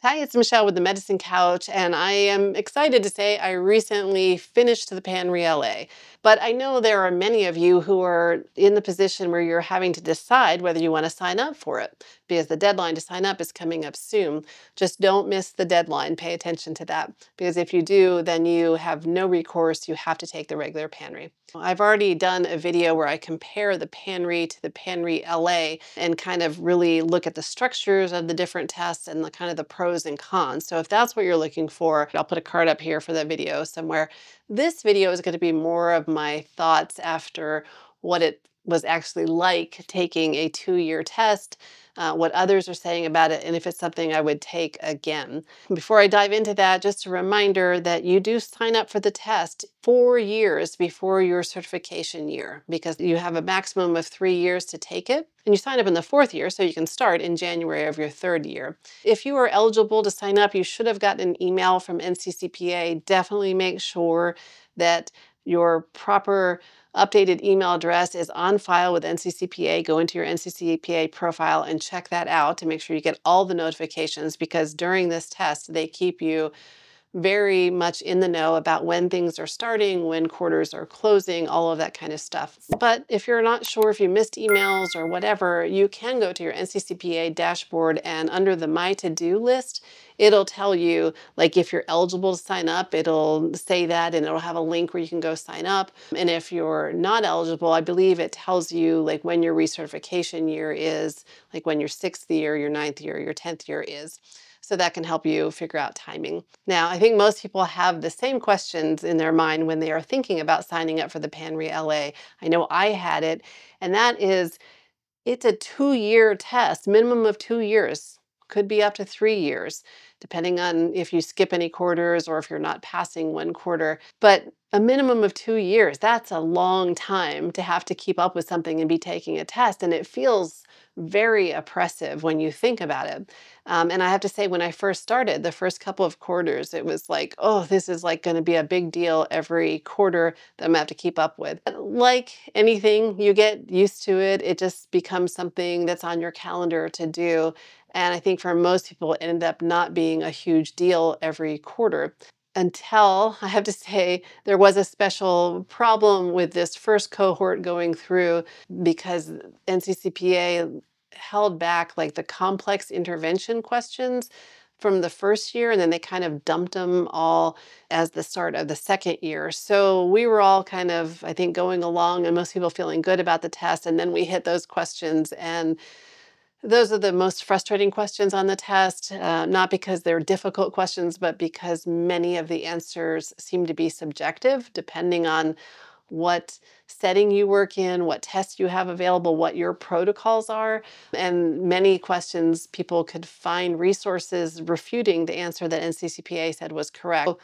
Hi, it's Michelle with the Medicine Couch, and I am excited to say I recently finished the PANRE-LA. But I know there are many of you who are in the position where you're having to decide whether you want to sign up for it, because the deadline to sign up is coming up soon. Just don't miss the deadline. Pay attention to that, because if you do, then you have no recourse. You have to take the regular PANRE. I've already done a video where I compare the PANRE to the PANRE-LA and kind of really look at the structures of the different tests and the kind of the pros and cons. So if that's what you're looking for, I'll put a card up here for that video somewhere. This video is going to be more of my thoughts after what it was actually like taking a 2-year test, what others are saying about it, and if it's something I would take again. Before I dive into that, just a reminder that you do sign up for the test 4 years before your certification year, because you have a maximum of 3 years to take it. And you sign up in the 4th year, so you can start in January of your 3rd year. If you are eligible to sign up, you should have gotten an email from NCCPA. Definitely make sure that your proper updated email address is on file with NCCPA. Go into your NCCPA profile and check that out to make sure you get all the notifications, because during this test, they keep you very much in the know about when things are starting, when quarters are closing, all of that kind of stuff. But if you're not sure, if you missed emails or whatever, you can go to your NCCPA dashboard, and under the My To-Do list, it'll tell you, like, if you're eligible to sign up, it'll say that, and it'll have a link where you can go sign up. And if you're not eligible, I believe it tells you like when your recertification year is, like when your 6th year, your 9th year, your 10th year is. So that can help you figure out timing. Now, I think most people have the same questions in their mind when they are thinking about signing up for the PANRE-LA. I know I had it, and that is, it's a 2-year test, minimum of 2 years, could be up to 3 years, depending on if you skip any quarters or if you're not passing one quarter. But a minimum of 2 years, that's a long time to have to keep up with something and be taking a test. And it feels very oppressive when you think about it. And I have to say, when I first started, the first couple of quarters, it was like, oh, this is like going to be a big deal every quarter that I'm going to have to keep up with. But like anything, you get used to it. It just becomes something that's on your calendar to do. And I think for most people, it ended up not being a huge deal every quarter, until, I have to say, there was a special problem with this first cohort going through, because NCCPA held back like the complex intervention questions from the first year, and then they kind of dumped them all as the start of the 2nd year. So we were all kind of, I think, going along and most people feeling good about the test, and then we hit those questions, and those are the most frustrating questions on the test, not because they're difficult questions, but because many of the answers seem to be subjective, depending on what setting you work in, what tests you have available, what your protocols are. And many questions, people could find resources refuting the answer that NCCPA said was correct. So,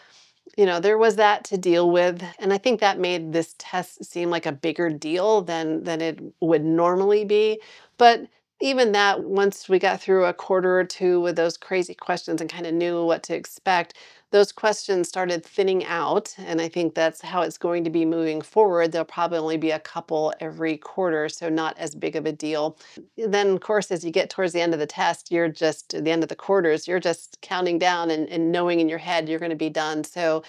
you know, there was that to deal with. And I think that made this test seem like a bigger deal than it would normally be. But even that, once we got through a quarter or two with those crazy questions and kind of knew what to expect, those questions started thinning out. And I think that's how it's going to be moving forward. There'll probably only be a couple every quarter, so not as big of a deal. Then, of course, as you get towards the end of the test, you're just, at the end of the quarters, you're just counting down and knowing in your head you're going to be done. So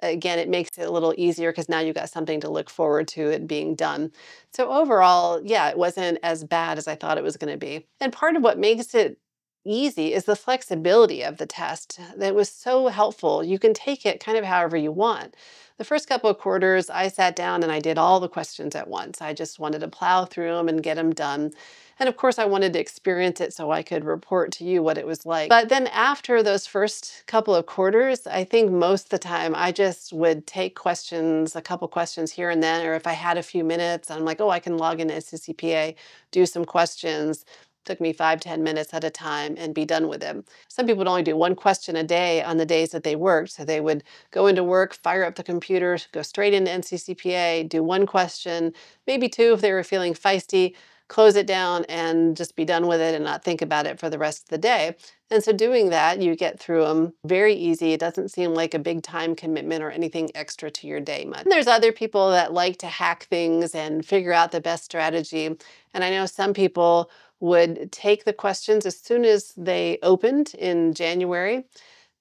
again, it makes it a little easier because now you've got something to look forward to it being done. So overall, yeah, it wasn't as bad as I thought it was going to be. And part of what makes it easy is the flexibility of the test. That was so helpful. You can take it kind of however you want. The first couple of quarters, I sat down and I did all the questions at once. I just wanted to plow through them and get them done. And of course, I wanted to experience it so I could report to you what it was like. But then after those first couple of quarters, I think most of the time I just would take questions, a couple questions here and then, or if I had a few minutes, I'm like, oh, I can log into SCCPA, do some questions. Took me 5-10 minutes at a time and be done with it. Some people would only do one question a day on the days that they worked. So they would go into work, fire up the computer, go straight into NCCPA, do one question, maybe two if they were feeling feisty, close it down and just be done with it and not think about it for the rest of the day. And so doing that, you get through them very easy. It doesn't seem like a big time commitment or anything extra to your day much. And there's other people that like to hack things and figure out the best strategy. And I know some people would take the questions as soon as they opened in January,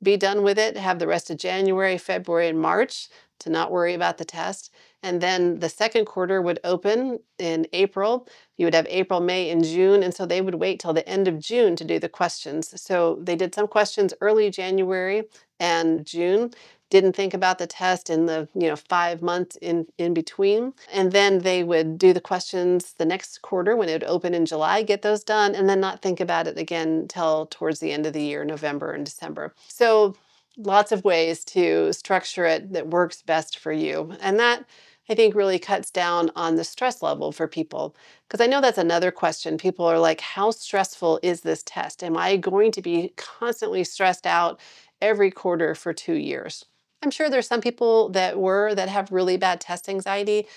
be done with it, have the rest of January, February, and March to not worry about the test. And then the second quarter would open in April. You would have April, May, and June. And so they would wait till the end of June to do the questions. So they did some questions early January and June, didn't think about the test in the 5 months in between. And then they would do the questions the next quarter when it would open in July, get those done, and then not think about it again till towards the end of the year, November and December. So lots of ways to structure it that works best for you. And that, I think, really cuts down on the stress level for people. Because I know that's another question. People are like, how stressful is this test? Am I going to be constantly stressed out every quarter for 2 years? I'm sure there's some people that have really bad test anxiety.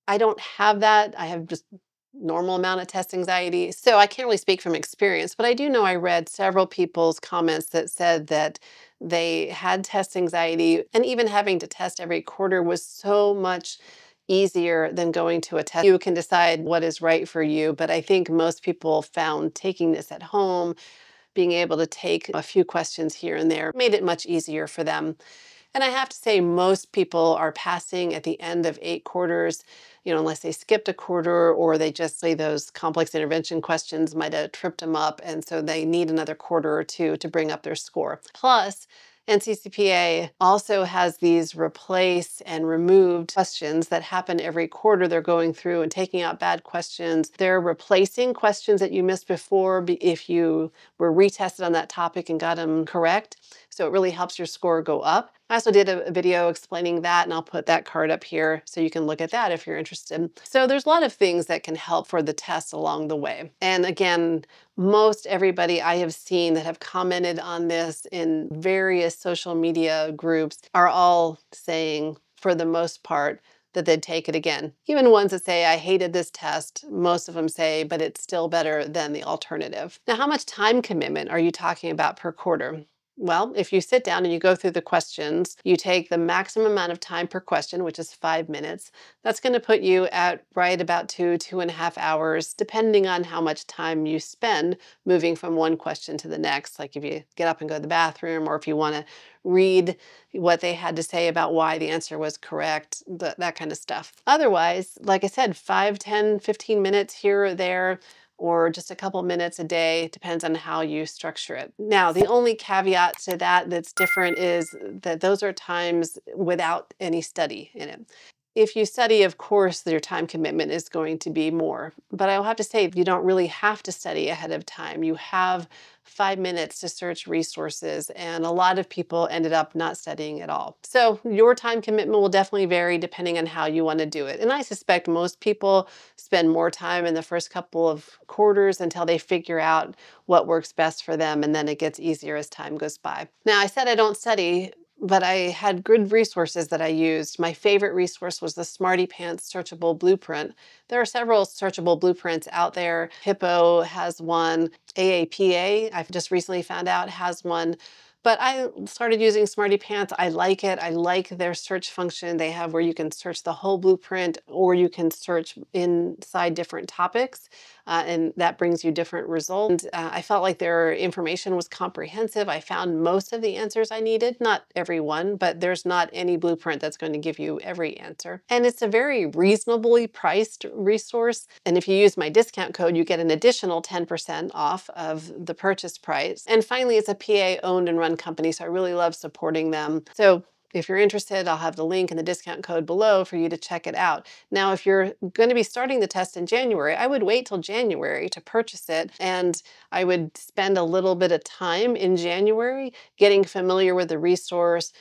I don't have that. I have just normal amount of test anxiety. So I can't really speak from experience, but I do know I read several people's comments that said that they had test anxiety, and even having to test every quarter was so much easier than going to a test. You can decide what is right for you, but I think most people found taking this at home, being able to take a few questions here and there, made it much easier for them. And I have to say, most people are passing at the end of 8 quarters, unless they skipped a quarter or they just say those complex intervention questions might have tripped them up. And so they need another quarter or two to bring up their score. Plus, NCCPA also has these replace and removed questions that happen every quarter. They're going through and taking out bad questions. They're replacing questions that you missed before if you were retested on that topic and got them correct. So it really helps your score go up. I also did a video explaining that, and I'll put that card up here so you can look at that if you're interested. So there's a lot of things that can help for the test along the way. And again, most everybody I have seen that have commented on this in various social media groups are all saying, for the most part, that they'd take it again. Even ones that say, I hated this test, most of them say, but it's still better than the alternative. Now, how much time commitment are you talking about per quarter? Well, if you sit down and you go through the questions, you take the maximum amount of time per question, which is 5 minutes. That's going to put you at right about 2.5 hours, depending on how much time you spend moving from one question to the next. Like if you get up and go to the bathroom, or if you want to read what they had to say about why the answer was correct, that kind of stuff. Otherwise, like I said, 5, 10, 15 minutes here or there, or just a couple minutes a day, depends on how you structure it. Now, the only caveat to that that's different is that those are times without any study in it. If you study, of course, your time commitment is going to be more. But I'll have to say, you don't really have to study ahead of time. You have 5 minutes to search resources, and a lot of people ended up not studying at all. So your time commitment will definitely vary depending on how you want to do it. And I suspect most people spend more time in the first couple of quarters until they figure out what works best for them, and then it gets easier as time goes by. Now, I said I don't study, but I had good resources that I used. My favorite resource was the Smarty Pants Searchable Blueprint. There are several searchable blueprints out there. Hippo has one. AAPA, I've just recently found out, has one. But I started using Smarty Pants. I like it. I like their search function. They have where you can search the whole blueprint, or you can search inside different topics, and that brings you different results. I felt like their information was comprehensive. I found most of the answers I needed, not every one, but there's not any blueprint that's going to give you every answer. And it's a very reasonably priced resource. And if you use my discount code, you get an additional 10% off of the purchase price. And finally, it's a PA owned and run company, so I really love supporting them. So if you're interested, I'll have the link and the discount code below for you to check it out. Now, if you're going to be starting the test in January, I would wait till January to purchase it, and I would spend a little bit of time in January getting familiar with the resource,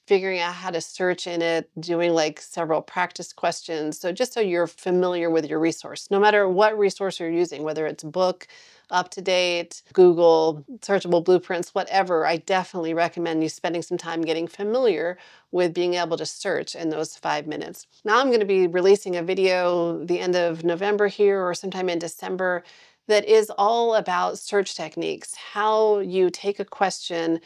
figuring out how to search in it, doing like several practice questions. So just so you're familiar with your resource, no matter what resource you're using, whether it's book, UpToDate, Google, searchable blueprints, whatever, I definitely recommend you spending some time getting familiar with being able to search in those 5 minutes. Now I'm going to be releasing a video the end of November here or sometime in December that is all about search techniques, how you take a question,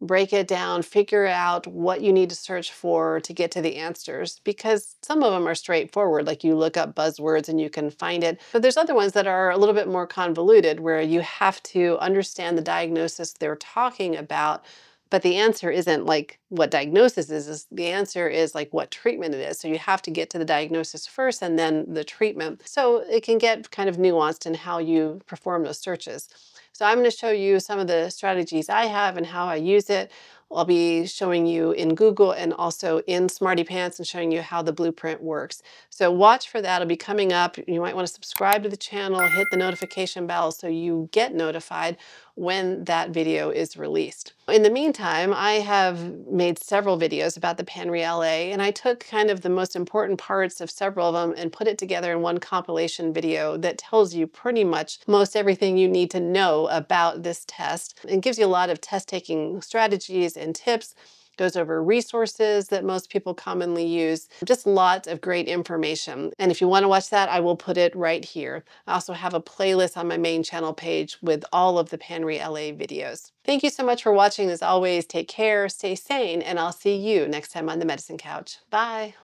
break it down, figure out what you need to search for to get to the answers, because some of them are straightforward, like you look up buzzwords and you can find it. But there's other ones that are a little bit more convoluted, where you have to understand the diagnosis they're talking about. But the answer isn't like what diagnosis is the answer is like what treatment it is. So you have to get to the diagnosis first and then the treatment. So it can get kind of nuanced in how you perform those searches. So I'm going to show you some of the strategies I have and how I use it. I'll be showing you in Google and also in Smarty Pants and showing you how the blueprint works. So watch for that. It'll be coming up. You might want to subscribe to the channel, hit the notification bell so you get notified when that video is released. In the meantime, I have made several videos about the PANRE-LA, and I took kind of the most important parts of several of them and put it together in one compilation video that tells you pretty much most everything you need to know about this test. It gives you a lot of test-taking strategies and tips, goes over resources that most people commonly use, just lots of great information. And if you want to watch that, I will put it right here. I also have a playlist on my main channel page with all of the PANRE-LA videos. Thank you so much for watching. As always, take care, stay sane, and I'll see you next time on the Medicine Couch. Bye.